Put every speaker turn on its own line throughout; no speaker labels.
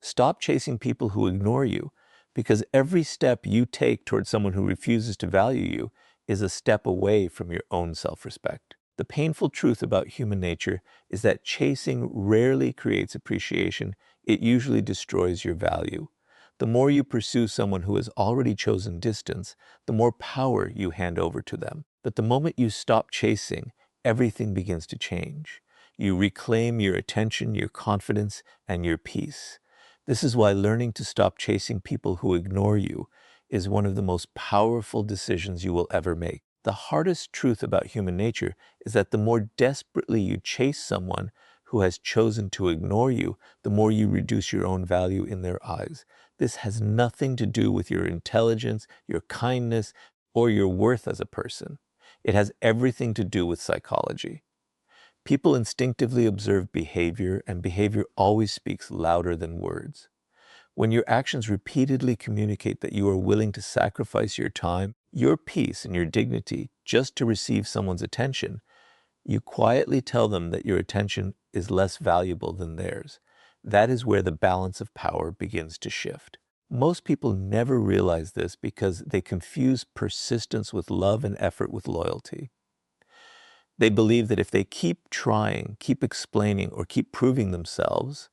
Stop chasing people who ignore you, because every step you take towards someone who refuses to value you is a step away from your own self-respect. The painful truth about human nature is that chasing rarely creates appreciation. It usually destroys your value. The more you pursue someone who has already chosen distance, the more power you hand over to them. But the moment you stop chasing, everything begins to change. You reclaim your attention, your confidence, and your peace. This is why learning to stop chasing people who ignore you is one of the most powerful decisions you will ever make. The hardest truth about human nature is that the more desperately you chase someone who has chosen to ignore you, the more you reduce your own value in their eyes. This has nothing to do with your intelligence, your kindness, or your worth as a person. It has everything to do with psychology. People instinctively observe behavior, and behavior always speaks louder than words. When your actions repeatedly communicate that you are willing to sacrifice your time, your peace, and your dignity just to receive someone's attention, you quietly tell them that your attention is less valuable than theirs. That is where the balance of power begins to shift. Most people never realize this because they confuse persistence with love and effort with loyalty. They believe that if they keep trying, keep explaining, or keep proving themselves,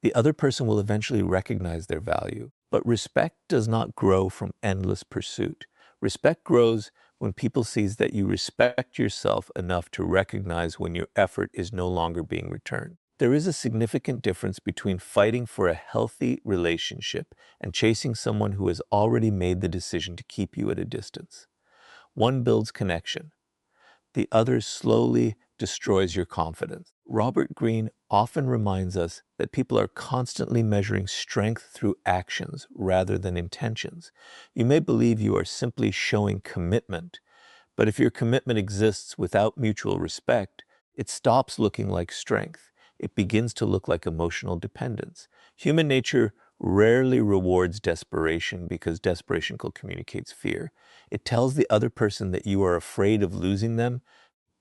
the other person will eventually recognize their value. But respect does not grow from endless pursuit. Respect grows when people see that you respect yourself enough to recognize when your effort is no longer being returned. There is a significant difference between fighting for a healthy relationship and chasing someone who has already made the decision to keep you at a distance. One builds connection. The other slowly destroys your confidence. Robert Greene often reminds us that people are constantly measuring strength through actions rather than intentions. You may believe you are simply showing commitment, but if your commitment exists without mutual respect, it stops looking like strength. It begins to look like emotional dependence. Human nature rarely rewards desperation because desperation communicates fear. It tells the other person that you are afraid of losing them,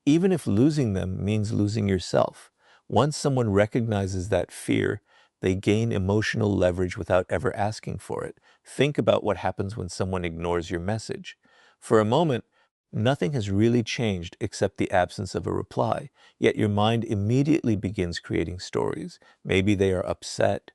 even if losing them means losing yourself. Once someone recognizes that fear, they gain emotional leverage without ever asking for it. Think about what happens when someone ignores your message. For a moment, nothing has really changed except the absence of a reply, yet your mind immediately begins creating stories. Maybe they are upset,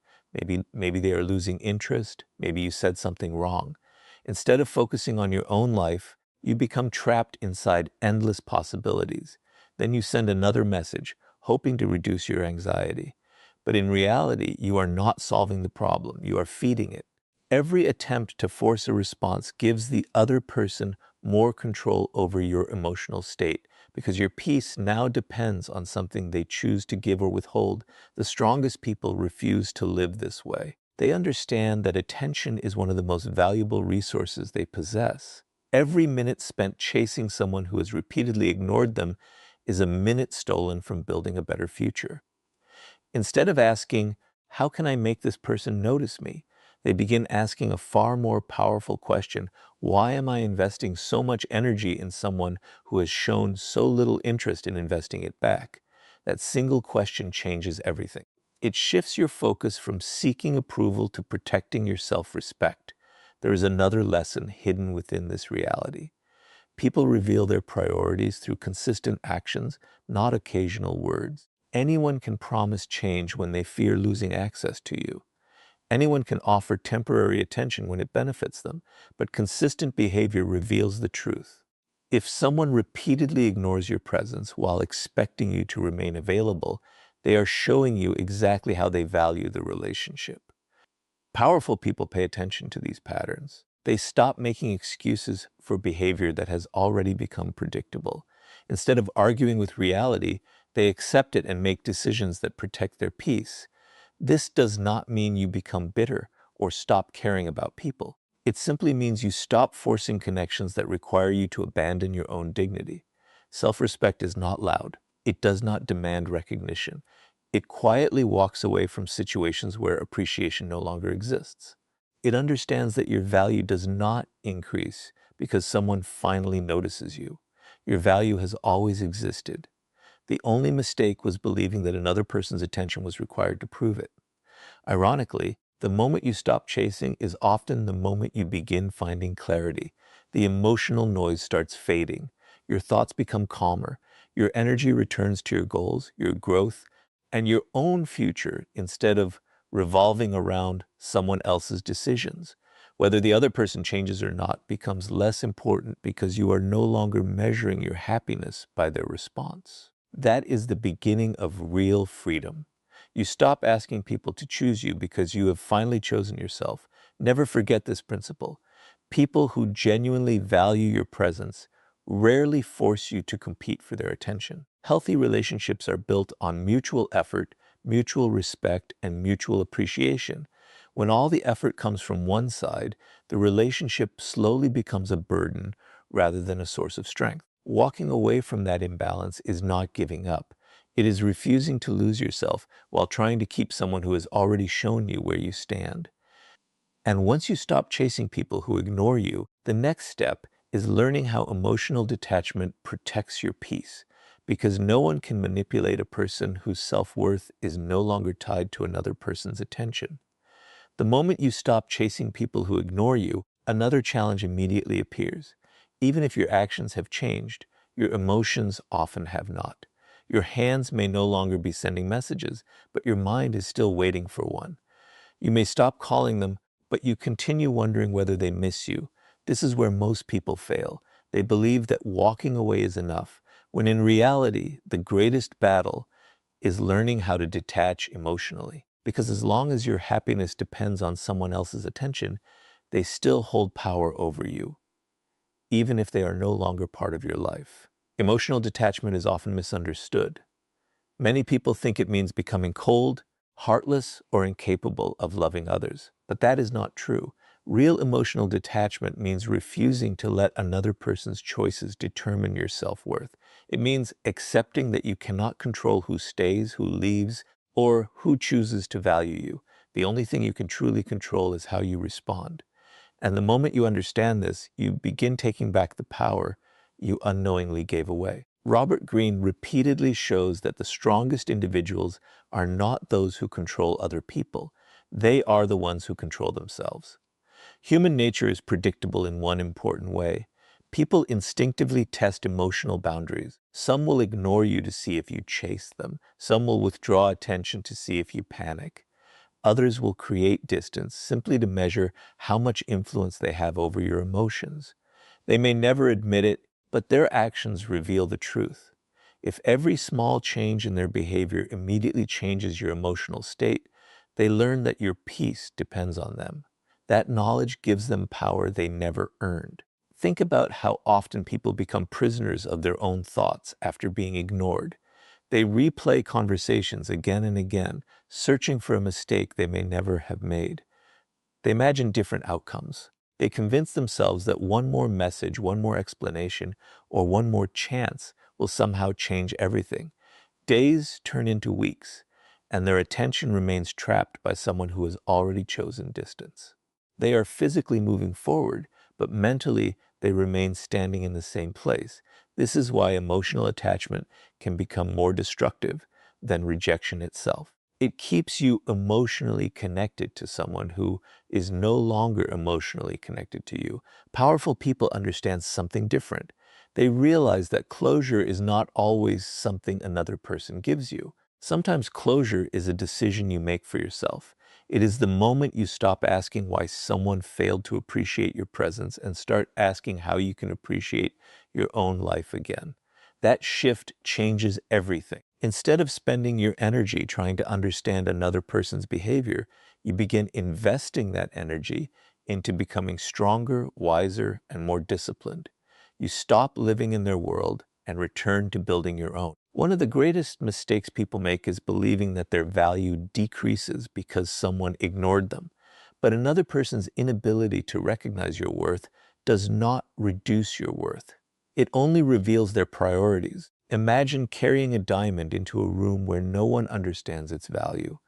maybe they are losing interest, maybe you said something wrong. Instead of focusing on your own life, you become trapped inside endless possibilities. Then you send another message, hoping to reduce your anxiety. But in reality, you are not solving the problem, you are feeding it. Every attempt to force a response gives the other person more control over your emotional state, because your peace now depends on something they choose to give or withhold. The strongest people refuse to live this way. They understand that attention is one of the most valuable resources they possess. Every minute spent chasing someone who has repeatedly ignored them is a minute stolen from building a better future. Instead of asking, "How can I make this person notice me?" they begin asking a far more powerful question: why am I investing so much energy in someone who has shown so little interest in investing it back? That single question changes everything. It shifts your focus from seeking approval to protecting your self-respect. There is another lesson hidden within this reality. People reveal their priorities through consistent actions, not occasional words. Anyone can promise change when they fear losing access to you. Anyone can offer temporary attention when it benefits them, but consistent behavior reveals the truth. If someone repeatedly ignores your presence while expecting you to remain available, they are showing you exactly how they value the relationship. Powerful people pay attention to these patterns. They stop making excuses for behavior that has already become predictable. Instead of arguing with reality, they accept it and make decisions that protect their peace. This does not mean you become bitter or stop caring about people. It simply means you stop forcing connections that require you to abandon your own dignity. Self-respect is not loud. It does not demand recognition. It quietly walks away from situations where appreciation no longer exists. It understands that your value does not increase because someone finally notices you. Your value has always existed. The only mistake was believing that another person's attention was required to prove it. Ironically, The moment you stop chasing is often the moment you begin finding clarity. The emotional noise starts fading. Your thoughts become calmer. Your energy returns to your goals, your growth, and your own future instead of revolving around someone else's decisions. Whether the other person changes or not becomes less important because you are no longer measuring your happiness by their response. That is the beginning of real freedom. You stop asking people to choose you because you have finally chosen yourself. Never forget this principle. People who genuinely value your presence rarely force you to compete for their attention. Healthy relationships are built on mutual effort, mutual respect, and mutual appreciation. When all the effort comes from one side, the relationship slowly becomes a burden rather than a source of strength. Walking away from that imbalance is not giving up. It is refusing to lose yourself while trying to keep someone who has already shown you where you stand. And once you stop chasing people who ignore you, the next step is learning how emotional detachment protects your peace. Because no one can manipulate a person whose self-worth is no longer tied to another person's attention. The moment you stop chasing people who ignore you, another challenge immediately appears. Even if your actions have changed, your emotions often have not. Your hands may no longer be sending messages, but your mind is still waiting for one. You may stop calling them, but you continue wondering whether they miss you. This is where most people fail. They believe that walking away is enough, when in reality, the greatest battle is learning how to detach emotionally. Because as long as your happiness depends on someone else's attention, they still hold power over you, even if they are no longer part of your life. Emotional detachment is often misunderstood. Many people think it means becoming cold, heartless, or incapable of loving others. But that is not true. Real emotional detachment means refusing to let another person's choices determine your self-worth. It means accepting that you cannot control who stays, who leaves, or who chooses to value you. The only thing you can truly control is how you respond. And the moment you understand this, you begin taking back the power you unknowingly gave away. Robert Greene repeatedly shows that the strongest individuals are not those who control other people. They are the ones who control themselves. Human nature is predictable in one important way. People instinctively test emotional boundaries. Some will ignore you to see if you chase them. Some will withdraw attention to see if you panic. Others will create distance simply to measure how much influence they have over your emotions. They may never admit it, but their actions reveal the truth. If every small change in their behavior immediately changes your emotional state, they learn that your peace depends on them. That knowledge gives them power they never earned. Think about how often people become prisoners of their own thoughts after being ignored. They replay conversations again and again, searching for a mistake they may never have made. They imagine different outcomes. They convince themselves that one more message, one more explanation, or one more chance will somehow change everything. Days turn into weeks, and their attention remains trapped by someone who has already chosen distance. They are physically moving forward, but mentally they remain standing in the same place. This is why emotional attachment can become more destructive than rejection itself. It keeps you emotionally connected to someone who is no longer emotionally connected to you. Powerful people understand something different. They realize that closure is not always something another person gives you. Sometimes closure is a decision you make for yourself. It is the moment you stop asking why someone failed to appreciate your presence and start asking how you can appreciate your own life again. That shift changes everything. Instead of spending your energy trying to understand another person's behavior, you begin investing that energy into becoming stronger, wiser, and more disciplined. You stop living in their world and return to building your own. One of the greatest mistakes people make is believing that their value decreases because someone ignored them. But another person's inability to recognize your worth does not reduce your worth. It only reveals their priorities. Imagine carrying a diamond into a room where no one understands its value.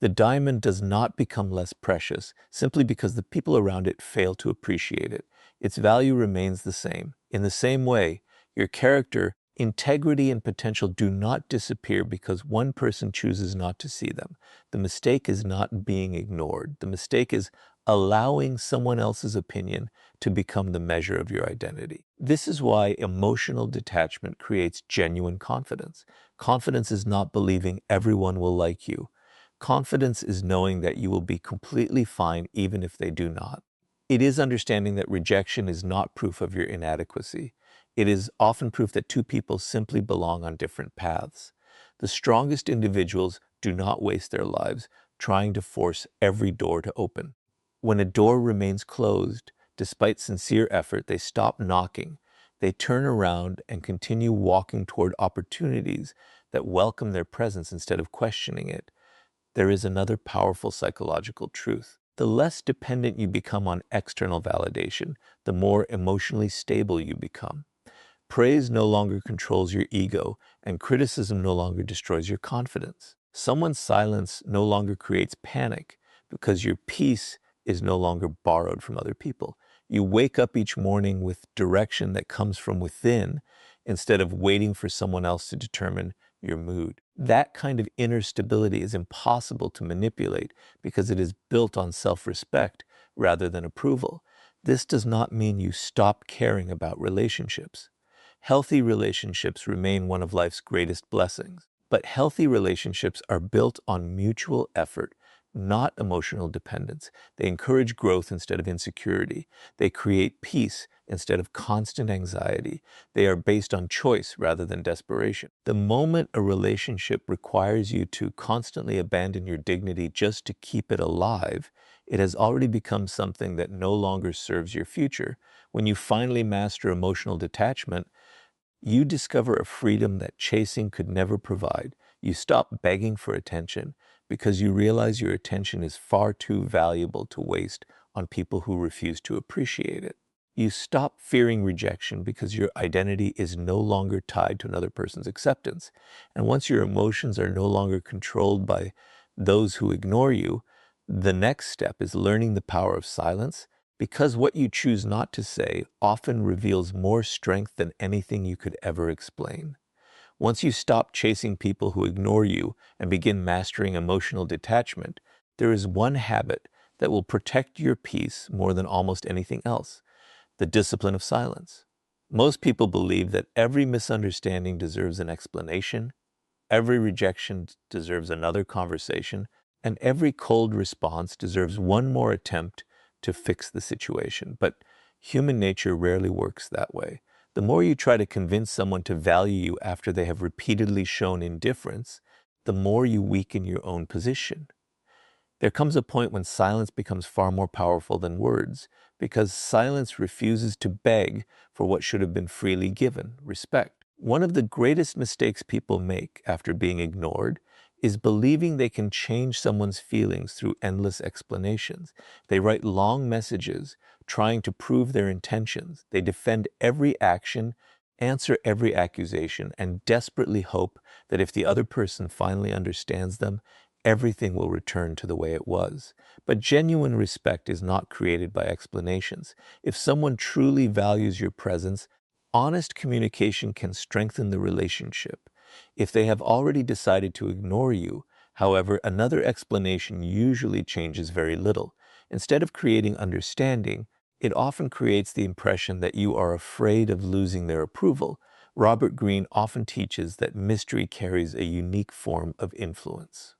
The diamond does not become less precious simply because the people around it fail to appreciate it. Its value remains the same. In the same way, your character Integrity and potential do not disappear because one person chooses not to see them. The mistake is not being ignored. The mistake is allowing someone else's opinion to become the measure of your identity. This is why emotional detachment creates genuine confidence. Confidence is not believing everyone will like you. Confidence is knowing that you will be completely fine even if they do not. It is understanding that rejection is not proof of your inadequacy. It is often proof that two people simply belong on different paths. The strongest individuals do not waste their lives trying to force every door to open. When a door remains closed, despite sincere effort, they stop knocking. They turn around and continue walking toward opportunities that welcome their presence instead of questioning it. There is another powerful psychological truth. The less dependent you become on external validation, the more emotionally stable you become. Praise no longer controls your ego, and criticism no longer destroys your confidence. Someone's silence no longer creates panic because your peace is no longer borrowed from other people. You wake up each morning with direction that comes from within instead of waiting for someone else to determine your mood. That kind of inner stability is impossible to manipulate because it is built on self-respect rather than approval. This does not mean you stop caring about relationships. Healthy relationships remain one of life's greatest blessings, but healthy relationships are built on mutual effort, not emotional dependence. They encourage growth instead of insecurity. They create peace instead of constant anxiety. They are based on choice rather than desperation. The moment a relationship requires you to constantly abandon your dignity just to keep it alive, it has already become something that no longer serves your future. When you finally master emotional detachment, you discover a freedom that chasing could never provide. You stop begging for attention because you realize your attention is far too valuable to waste on people who refuse to appreciate it. You stop fearing rejection because your identity is no longer tied to another person's acceptance. And once your emotions are no longer controlled by those who ignore you, the next step is learning the power of silence, because what you choose not to say often reveals more strength than anything you could ever explain. Once you stop chasing people who ignore you and begin mastering emotional detachment, there is one habit that will protect your peace more than almost anything else: the discipline of silence. Most people believe that every misunderstanding deserves an explanation, every rejection deserves another conversation, and every cold response deserves one more attempt to fix the situation. But human nature rarely works that way. The more you try to convince someone to value you after they have repeatedly shown indifference, the more you weaken your own position. There comes a point when silence becomes far more powerful than words, because silence refuses to beg for what should have been freely given: respect. One of the greatest mistakes people make after being ignored is believing they can change someone's feelings through endless explanations. They write long messages trying to prove their intentions. They defend every action, answer every accusation, and desperately hope that if the other person finally understands them, everything will return to the way it was. But genuine respect is not created by explanations. If someone truly values your presence, honest communication can strengthen the relationship. If they have already decided to ignore you, however, another explanation usually changes very little. Instead of creating understanding, it often creates the impression that you are afraid of losing their approval. Robert Greene often teaches that mystery carries a unique form of influence.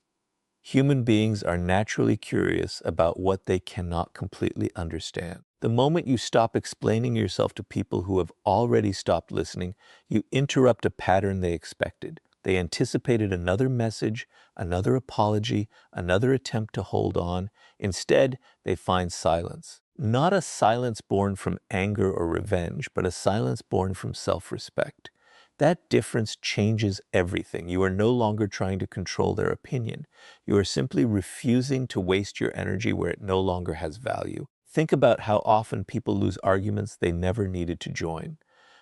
Human beings are naturally curious about what they cannot completely understand. The moment you stop explaining yourself to people who have already stopped listening, you interrupt a pattern they expected. They anticipated another message, another apology, another attempt to hold on. Instead, they find silence. Not a silence born from anger or revenge, but a silence born from self-respect. That difference changes everything. You are no longer trying to control their opinion. You are simply refusing to waste your energy where it no longer has value. Think about how often people lose arguments they never needed to join.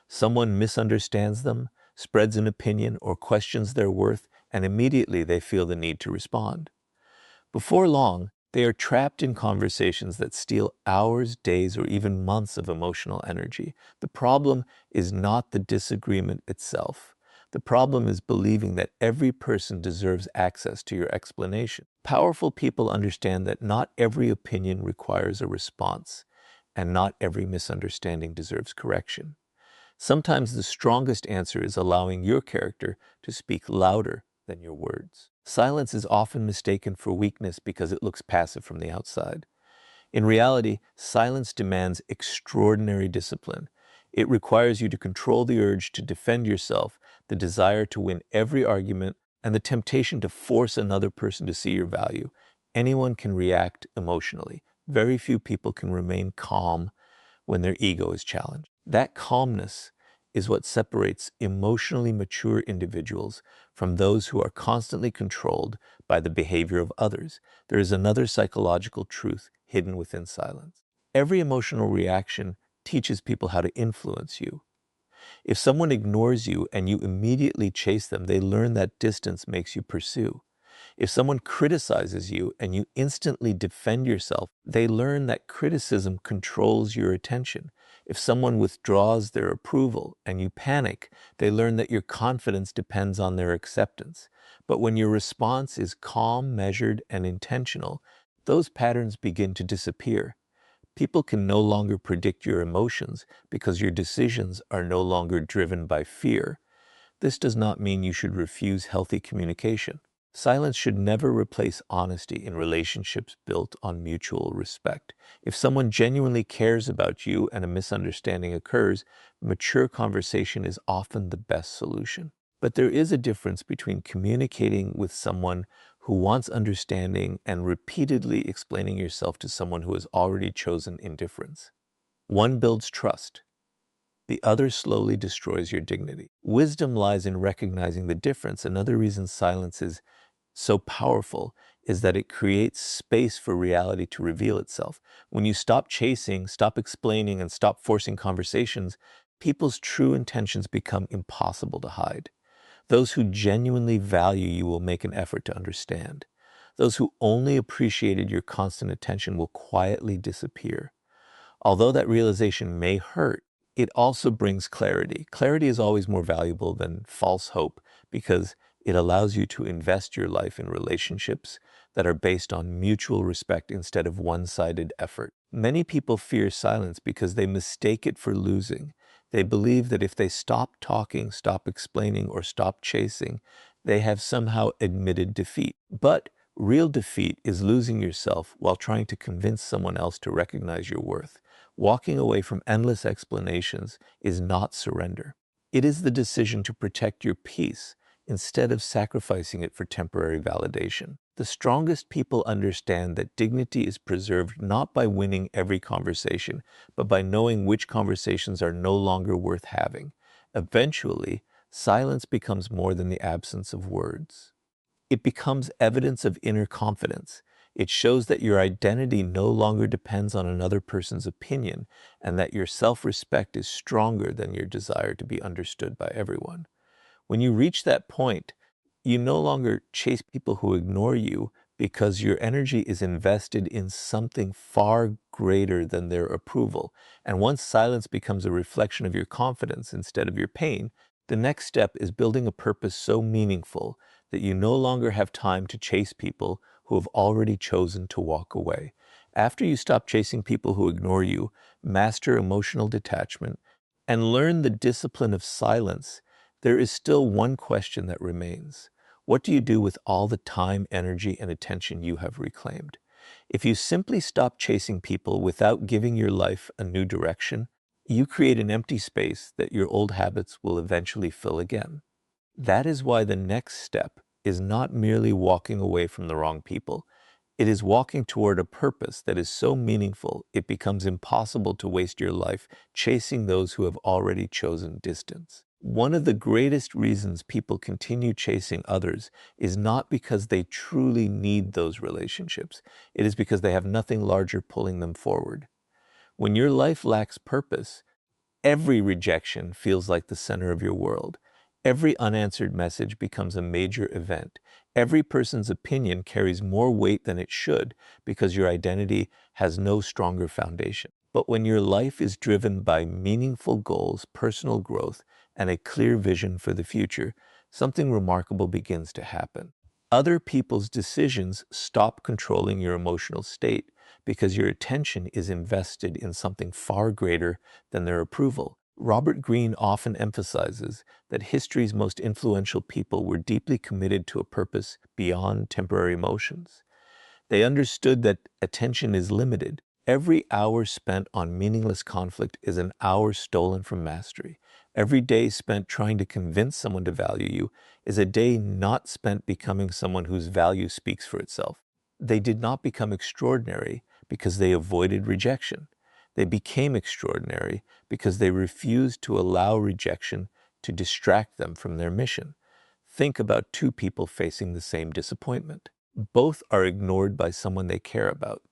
Someone misunderstands them, spreads an opinion, or questions their worth, and immediately they feel the need to respond. Before long, They are trapped in conversations that steal hours, days, or even months of emotional energy. The problem is not the disagreement itself. The problem is believing that every person deserves access to your explanation. Powerful people understand that not every opinion requires a response, and not every misunderstanding deserves correction. Sometimes the strongest answer is allowing your character to speak louder than your words. Silence is often mistaken for weakness because it looks passive from the outside. In reality, silence demands extraordinary discipline. It requires you to control the urge to defend yourself, the desire to win every argument, and the temptation to force another person to see your value. Anyone can react emotionally. Very few people can remain calm when their ego is challenged. That calmness is what separates emotionally mature individuals from those who are constantly controlled by the behavior of others. There is another psychological truth hidden within silence. Every emotional reaction teaches people how to influence you. If someone ignores you and you immediately chase them, they learn that distance makes you pursue. If someone criticizes you and you instantly defend yourself, they learn that criticism controls your attention. If someone withdraws their approval and you panic, they learn that your confidence depends on their acceptance. But when your response is calm, measured, and intentional, those patterns begin to disappear. People can no longer predict your emotions because your decisions are no longer driven by fear. This does not mean you should refuse healthy communication. Silence should never replace honesty in relationships built on mutual respect. If someone genuinely cares about you and a misunderstanding occurs, mature conversation is often the best solution. But there is a difference between communicating with someone who wants understanding and repeatedly explaining yourself to someone who has already chosen indifference. One builds trust. The other slowly destroys your dignity. Wisdom lies in recognizing the difference. Another reason silence is so powerful is that it creates space for reality to reveal itself. When you stop chasing, stop explaining, and stop forcing conversations, people's true intentions become impossible to hide. Those who genuinely value you will make an effort to understand. Those who only appreciated your constant attention will quietly disappear. Although that realization may hurt, it also brings clarity. Clarity is always more valuable than false hope because it allows you to invest your life in relationships that are based on mutual respect instead of one-sided effort. Many people fear silence because they mistake it for losing. They believe that if they stop talking, stop explaining, or stop chasing, they have somehow admitted defeat. But real defeat is losing yourself while trying to convince someone else to recognize your worth. Walking away from endless explanations is not surrender. It is the decision to protect your peace instead of sacrificing it for temporary validation. The strongest people understand that dignity is preserved not by winning every conversation, but by knowing which conversations are no longer worth having. Eventually, silence becomes more than the absence of words. It becomes evidence of inner confidence. It shows that your identity no longer depends on another person's opinion and that your self-respect is stronger than your desire to be understood by everyone. When you reach that point, you no longer chase people who ignore you because your energy is invested in something far greater than their approval. And once silence becomes a reflection of your confidence instead of your pain, the next step is building a purpose so meaningful that you no longer have time to chase people who have already chosen to walk away. After you stop chasing people who ignore you, master emotional detachment, and learn the discipline of silence, there is still one question that remains. What do you do with all the time, energy, and attention you have reclaimed? If you simply stop chasing people without giving your life a new direction, you create an empty space that your old habits will eventually fill again. That is why the next step is not merely walking away from the wrong people. It is walking toward a purpose that is so meaningful it becomes impossible to waste your life chasing those who have already chosen distance. One of the greatest reasons people continue chasing others is not because they truly need those relationships. It is because they have nothing larger pulling them forward. When your life lacks purpose, every rejection feels like the center of your world. Every unanswered message becomes a major event. Every person's opinion carries more weight than it should because your identity has no stronger foundation. But when your life is driven by meaningful goals, personal growth, and a clear vision for the future, something remarkable begins to happen. Other people's decisions stop controlling your emotional state because your attention is invested in something far greater than their approval. Robert Greene often emphasizes that history's most influential people were deeply committed to a purpose beyond temporary emotions. They understood that attention is limited. Every hour spent on meaningless conflict is an hour stolen from mastery. Every day spent trying to convince someone to value you is a day not spent becoming someone whose value speaks for itself. They did not become extraordinary because they avoided rejection. They became extraordinary because they refused to allow rejection to distract them from their mission. Think about two people facing the same disappointment. Both are ignored by someone they care about.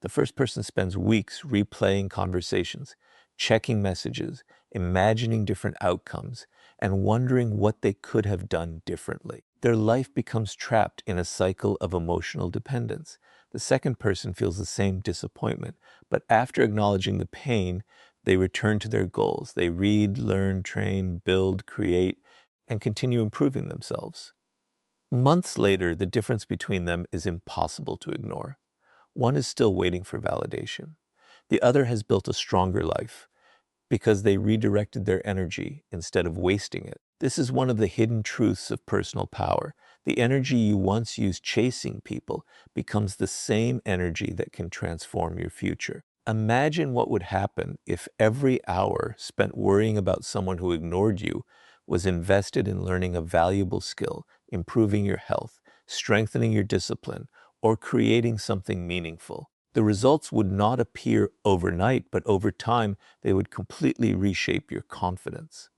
The first person spends weeks replaying conversations, checking messages, imagining different outcomes, and wondering what they could have done differently. Their life becomes trapped in a cycle of emotional dependence. The second person feels the same disappointment, but after acknowledging the pain, they return to their goals. They read, learn, train, build, create, and continue improving themselves. Months later, the difference between them is impossible to ignore. One is still waiting for validation. The other has built a stronger life because they redirected their energy instead of wasting it. This is one of the hidden truths of personal power. The energy you once used chasing people becomes the same energy that can transform your future. Imagine what would happen if every hour spent worrying about someone who ignored you was invested in learning a valuable skill, improving your health, strengthening your discipline, or creating something meaningful. The results would not appear overnight, but over time, they would completely reshape your confidence.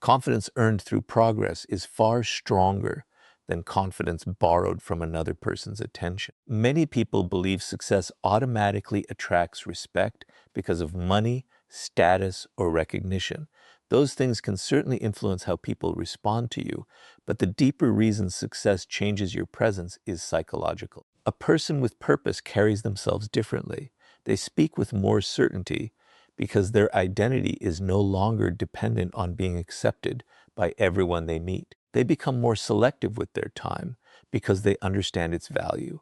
Confidence earned through progress is far stronger than confidence borrowed from another person's attention. Many people believe success automatically attracts respect because of money, status, or recognition. Those things can certainly influence how people respond to you, but the deeper reason success changes your presence is psychological. A person with purpose carries themselves differently. They speak with more certainty because their identity is no longer dependent on being accepted by everyone they meet. They become more selective with their time because they understand its value.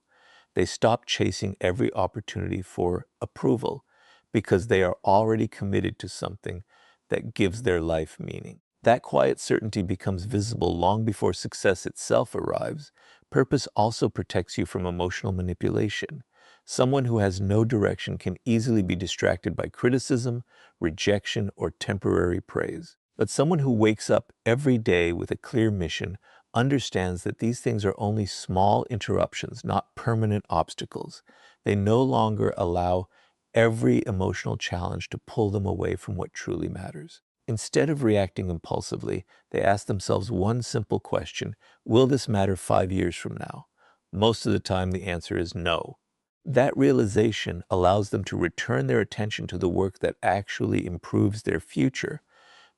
They stop chasing every opportunity for approval because they are already committed to something that gives their life meaning. That quiet certainty becomes visible long before success itself arrives. Purpose also protects you from emotional manipulation. Someone who has no direction can easily be distracted by criticism, rejection, or temporary praise. But someone who wakes up every day with a clear mission understands that these things are only small interruptions, not permanent obstacles. They no longer allow every emotional challenge to pull them away from what truly matters. Instead of reacting impulsively, they ask themselves one simple question: will this matter 5 years from now? Most of the time, the answer is no. That realization allows them to return their attention to the work that actually improves their future.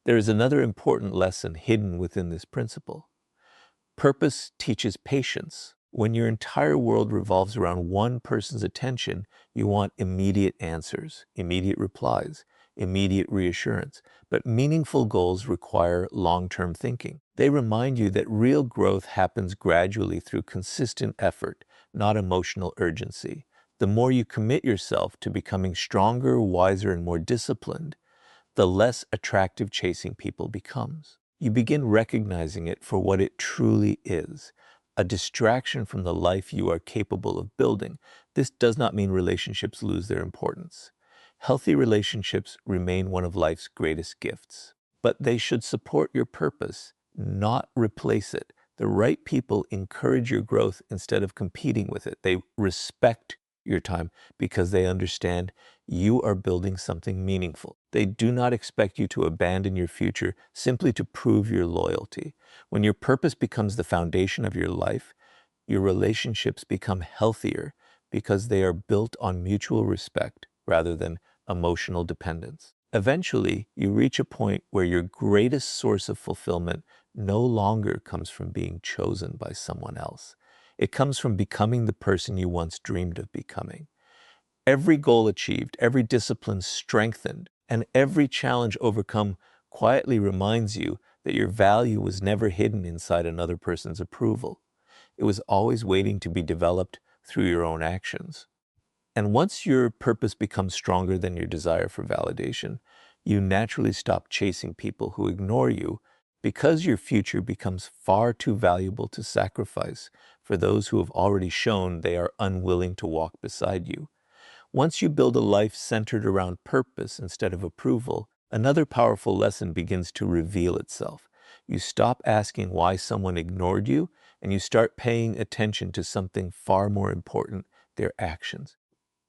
There is another important lesson hidden within this principle. Purpose teaches patience. When your entire world revolves around one person's attention, you want immediate answers, immediate replies, immediate reassurance. But meaningful goals require long-term thinking. They remind you that real growth happens gradually through consistent effort, not emotional urgency. The more you commit yourself to becoming stronger, wiser, and more disciplined, the less attractive chasing people becomes. You begin recognizing it for what it truly is, a distraction from the life you are capable of building. This does not mean relationships lose their importance. Healthy relationships remain one of life's greatest gifts, but they should support your purpose, not replace it. The right people encourage your growth instead of competing with it. They respect your time because they understand you are building something meaningful. They do not expect you to abandon your future simply to prove your loyalty. When your purpose becomes the foundation of your life, your relationships become healthier because they are built on mutual respect rather than emotional dependence. Eventually, you reach a point where your greatest source of fulfillment no longer comes from being chosen by someone else. It comes from becoming the person you once dreamed of becoming. Every goal achieved, every discipline strengthened, and every challenge overcome quietly reminds you that your value was never hidden inside another person's approval. It was always waiting to be developed through your own actions. And once your purpose becomes stronger than your desire for validation, you naturally stop chasing people who ignore you because your future becomes far too valuable to sacrifice for those who have already shown they are unwilling to walk beside you. Once you build a life centered around purpose instead of approval, another powerful lesson begins to reveal itself. You stop asking why someone ignored you, and you start paying attention to something far more important: their actions.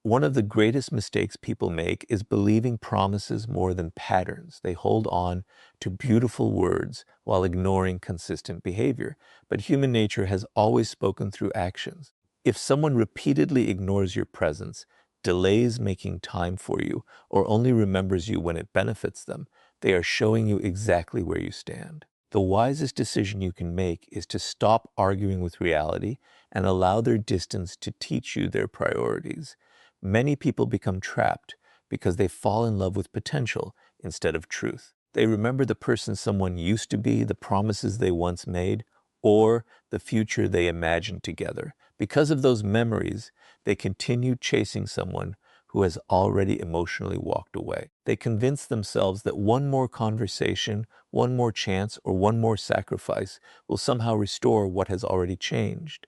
One of the greatest mistakes people make is believing promises more than patterns. They hold on to beautiful words while ignoring consistent behavior. But human nature has always spoken through actions. If someone repeatedly ignores your presence, delays making time for you, or only remembers you when it benefits them, they are showing you exactly where you stand. The wisest decision you can make is to stop arguing with reality and allow their distance to teach you their priorities. Many people become trapped because they fall in love with potential instead of truth. They remember the person someone used to be, the promises they once made, or the future they imagined together. Because of those memories, they continue chasing someone who has already emotionally walked away. They convince themselves that one more conversation, one more chance, or one more sacrifice will somehow restore what has already changed.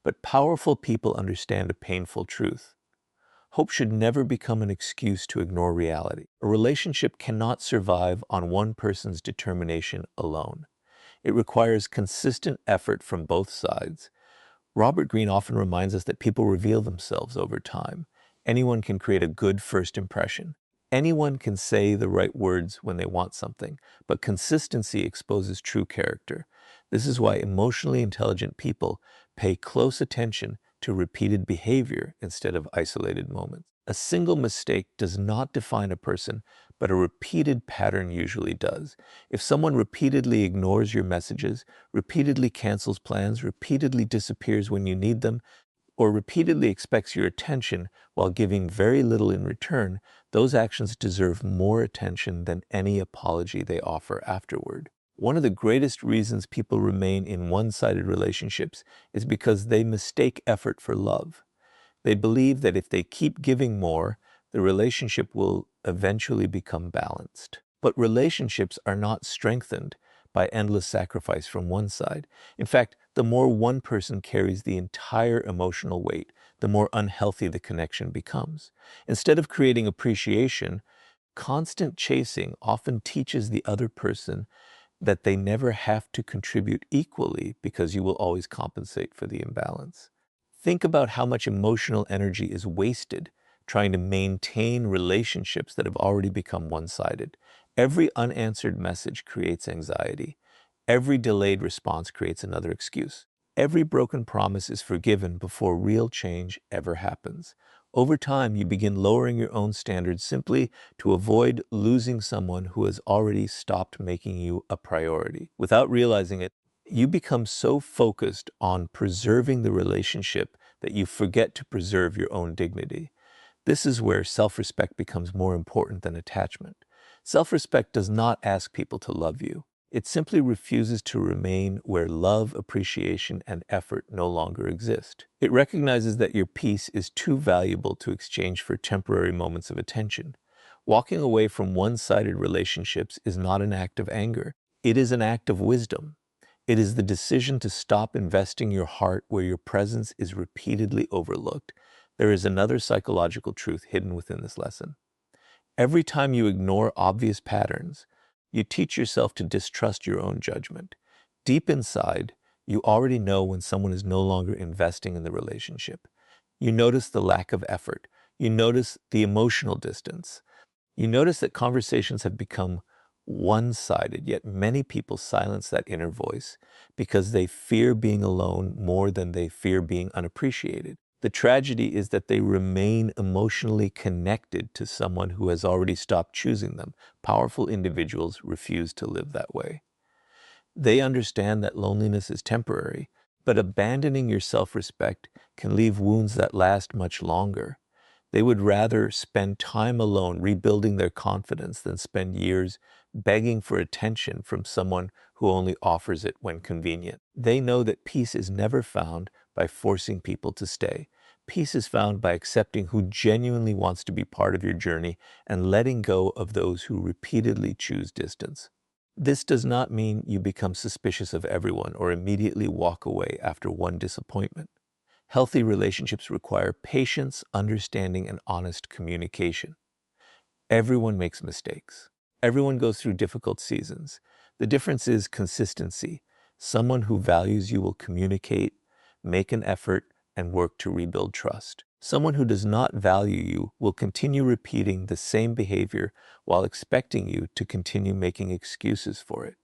But powerful people understand a painful truth. Hope should never become an excuse to ignore reality. A relationship cannot survive on one person's determination alone. It requires consistent effort from both sides. Robert Greene often reminds us that people reveal themselves over time. Anyone can create a good first impression. Anyone can say the right words when they want something, but consistency exposes true character. This is why emotionally intelligent people pay close attention to repeated behavior instead of isolated moments. A single mistake does not define a person, but a repeated pattern usually does. If someone repeatedly ignores your messages, repeatedly cancels plans, repeatedly disappears when you need them, or repeatedly expects your attention while giving very little in return, those actions deserve more attention than any apology they offer afterward. One of the greatest reasons people remain in one-sided relationships is because they mistake effort for love. They believe that if they keep giving more, the relationship will eventually become balanced. But relationships are not strengthened by endless sacrifice from one side. In fact, the more one person carries the entire emotional weight, the more unhealthy the connection becomes. Instead of creating appreciation, constant chasing often teaches the other person that they never have to contribute equally because you will always compensate for the imbalance. Think about how much emotional energy is wasted trying to maintain relationships that have already become one-sided. Every unanswered message creates anxiety. Every delayed response creates another excuse. Every broken promise is forgiven before real change ever happens. Over time, you begin lowering your own standards simply to avoid losing someone who has already stopped making you a priority. Without realizing it, you become so focused on preserving the relationship that you forget to preserve your own dignity. This is where self-respect becomes more important than attachment. Self-respect does not ask people to love you. It simply refuses to remain where love, appreciation, and effort no longer exist. It recognizes that your peace is too valuable to exchange for temporary moments of attention. Walking away from one-sided relationships is not an act of anger. It is an act of wisdom. It is the decision to stop investing your heart where your presence is repeatedly overlooked. There is another psychological truth hidden within this lesson. Every time you ignore obvious patterns, you teach yourself to distrust your own judgment. Deep inside, you already know when someone is no longer investing in the relationship. You notice the lack of effort. You notice the emotional distance. You notice that conversations have become one-sided, yet many people silence that inner voice because they fear being alone more than they fear being unappreciated. The tragedy is that they remain emotionally connected to someone who has already stopped choosing them. Powerful individuals refuse to live that way. They understand that loneliness is temporary, But abandoning your self-respect can leave wounds that last much longer. They would rather spend time alone rebuilding their confidence than spend years begging for attention from someone who only offers it when convenient. They know that peace is never found by forcing people to stay. Peace is found by accepting who genuinely wants to be part of your journey and letting go of those who repeatedly choose distance. This does not mean you become suspicious of everyone or immediately walk away after one disappointment. Healthy relationships require patience, understanding, and honest communication. Everyone makes mistakes. Everyone goes through difficult seasons. The difference is consistency. Someone who values you will communicate, make an effort, and work to rebuild trust. Someone who does not value you will continue repeating the same behavior while expecting you to continue making excuses for it.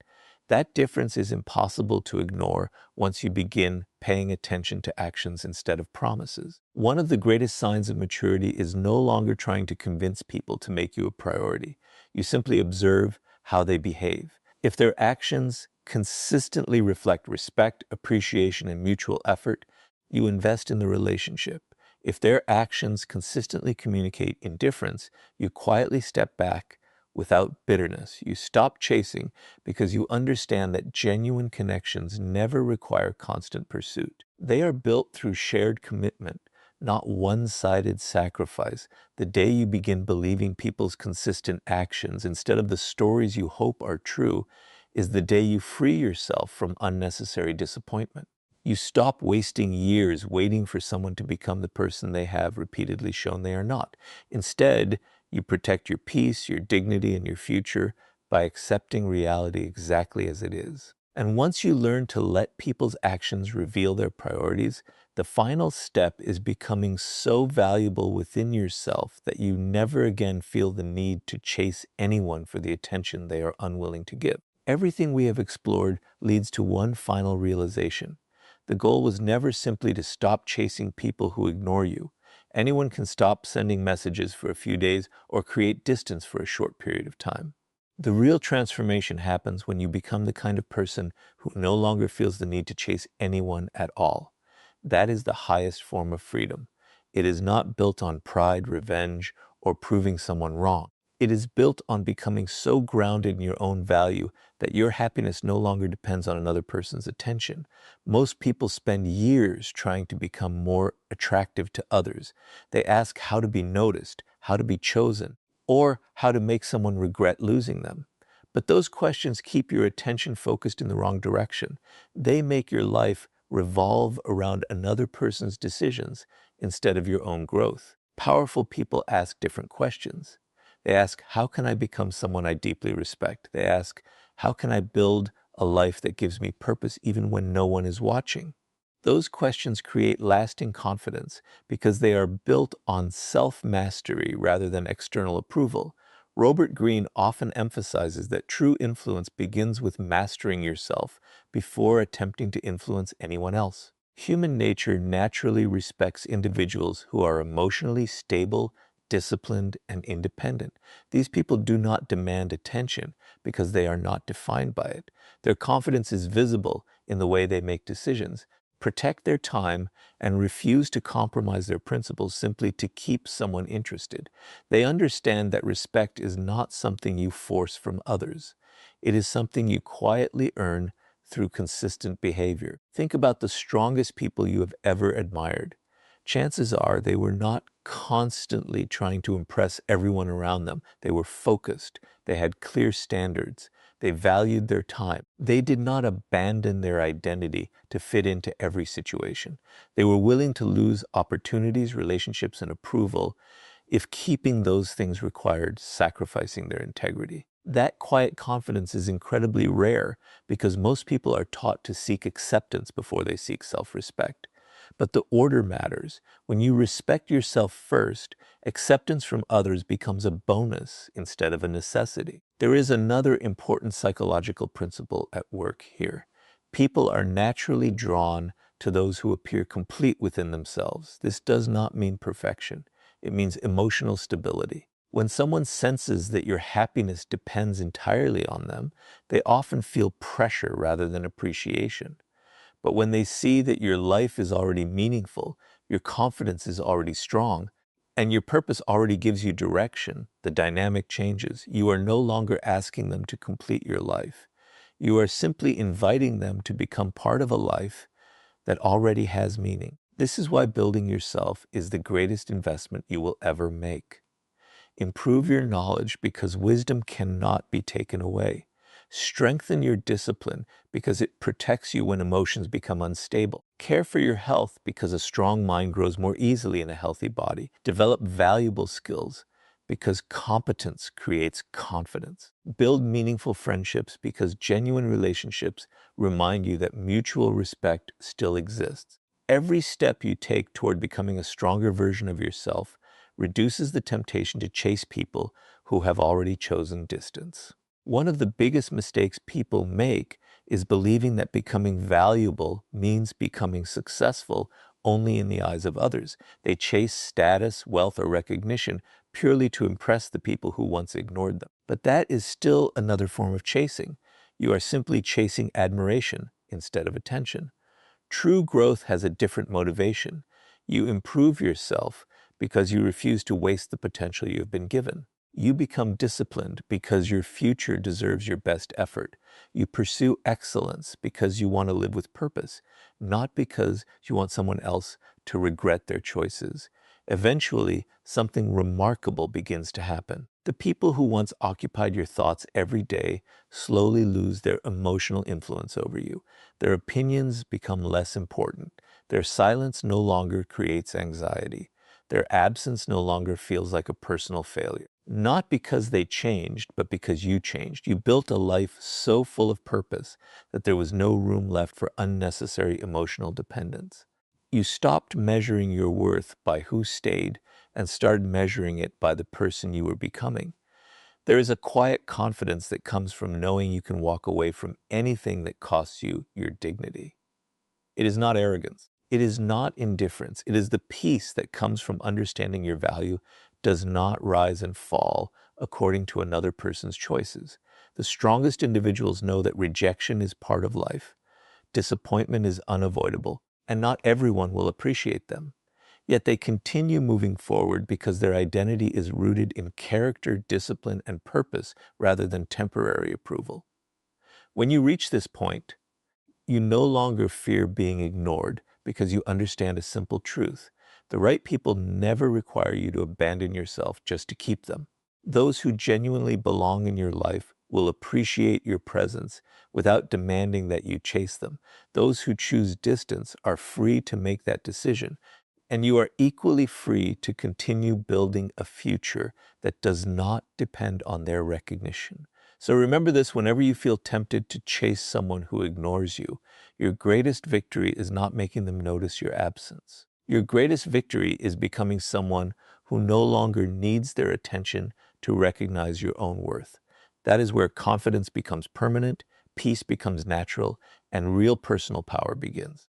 That difference is impossible to ignore once you begin paying attention to actions instead of promises. One of the greatest signs of maturity is no longer trying to convince people to make you a priority. You simply observe how they behave. If their actions consistently reflect respect, appreciation, and mutual effort, you invest in the relationship. If their actions consistently communicate indifference, you quietly step back without bitterness. You stop chasing because you understand that genuine connections never require constant pursuit. They are built through shared commitment, not one-sided sacrifice. The day you begin believing people's consistent actions instead of the stories you hope are true is the day you free yourself from unnecessary disappointment. You stop wasting years waiting for someone to become the person they have repeatedly shown they are not. Instead, you protect your peace, your dignity, and your future by accepting reality exactly as it is. And once you learn to let people's actions reveal their priorities, the final step is becoming so valuable within yourself that you never again feel the need to chase anyone for the attention they are unwilling to give. Everything we have explored leads to one final realization. The goal was never simply to stop chasing people who ignore you. Anyone can stop sending messages for a few days or create distance for a short period of time. The real transformation happens when you become the kind of person who no longer feels the need to chase anyone at all. That is the highest form of freedom. It is not built on pride, revenge, or proving someone wrong. It is built on becoming so grounded in your own value that your happiness no longer depends on another person's attention. Most people spend years trying to become more attractive to others. They ask how to be noticed, how to be chosen, or how to make someone regret losing them. But those questions keep your attention focused in the wrong direction. They make your life revolve around another person's decisions instead of your own growth. Powerful people ask different questions. They ask, how can I become someone I deeply respect? They ask, how can I build a life that gives me purpose even when no one is watching? Those questions create lasting confidence because they are built on self-mastery rather than external approval. Robert Greene often emphasizes that true influence begins with mastering yourself before attempting to influence anyone else. Human nature naturally respects individuals who are emotionally stable, disciplined, and independent. These people do not demand attention because they are not defined by it. Their confidence is visible in the way they make decisions, protect their time, and refuse to compromise their principles simply to keep someone interested. They understand that respect is not something you force from others. It is something you quietly earn through consistent behavior. Think about the strongest people you have ever admired. Chances are they were not constantly trying to impress everyone around them. They were focused. They had clear standards. They valued their time. They did not abandon their identity to fit into every situation. They were willing to lose opportunities, relationships, and approval if keeping those things required sacrificing their integrity. That quiet confidence is incredibly rare because most people are taught to seek acceptance before they seek self-respect. But the order matters. When you respect yourself first, acceptance from others becomes a bonus instead of a necessity. There is another important psychological principle at work here. People are naturally drawn to those who appear complete within themselves. This does not mean perfection. It means emotional stability. When someone senses that your happiness depends entirely on them, they often feel pressure rather than appreciation. But when they see that your life is already meaningful, your confidence is already strong, and your purpose already gives you direction, the dynamic changes. You are no longer asking them to complete your life. You are simply inviting them to become part of a life that already has meaning. This is why building yourself is the greatest investment you will ever make. Improve your knowledge because wisdom cannot be taken away. Strengthen your discipline because it protects you when emotions become unstable. Care for your health because a strong mind grows more easily in a healthy body. Develop valuable skills because competence creates confidence. Build meaningful friendships because genuine relationships remind you that mutual respect still exists. Every step you take toward becoming a stronger version of yourself reduces the temptation to chase people who have already chosen distance. One of the biggest mistakes people make is believing that becoming valuable means becoming successful only in the eyes of others. They chase status, wealth, or recognition purely to impress the people who once ignored them. But that is still another form of chasing. You are simply chasing admiration instead of attention. True growth has a different motivation. You improve yourself because you refuse to waste the potential you have been given. You become disciplined because your future deserves your best effort. You pursue excellence because you want to live with purpose, not because you want someone else to regret their choices. Eventually, something remarkable begins to happen. The people who once occupied your thoughts every day slowly lose their emotional influence over you. Their opinions become less important. Their silence no longer creates anxiety. Their absence no longer feels like a personal failure. Not because they changed, but because you changed. You built a life so full of purpose that there was no room left for unnecessary emotional dependence. You stopped measuring your worth by who stayed and started measuring it by the person you were becoming. There is a quiet confidence that comes from knowing you can walk away from anything that costs you your dignity. It is not arrogance. It is not indifference. It is the peace that comes from understanding your value does not rise and fall according to another person's choices. The strongest individuals know that rejection is part of life. Disappointment is unavoidable, and not everyone will appreciate them. Yet they continue moving forward because their identity is rooted in character, discipline, and purpose rather than temporary approval. When you reach this point, you no longer fear being ignored because you understand a simple truth. The right people never require you to abandon yourself just to keep them. Those who genuinely belong in your life will appreciate your presence without demanding that you chase them. Those who choose distance are free to make that decision, and you are equally free to continue building a future that does not depend on their recognition. So remember this whenever you feel tempted to chase someone who ignores you. Your greatest victory is not making them notice your absence. Your greatest victory is becoming someone who no longer needs their attention to recognize your own worth. That is where confidence becomes permanent, peace becomes natural, and real personal power begins.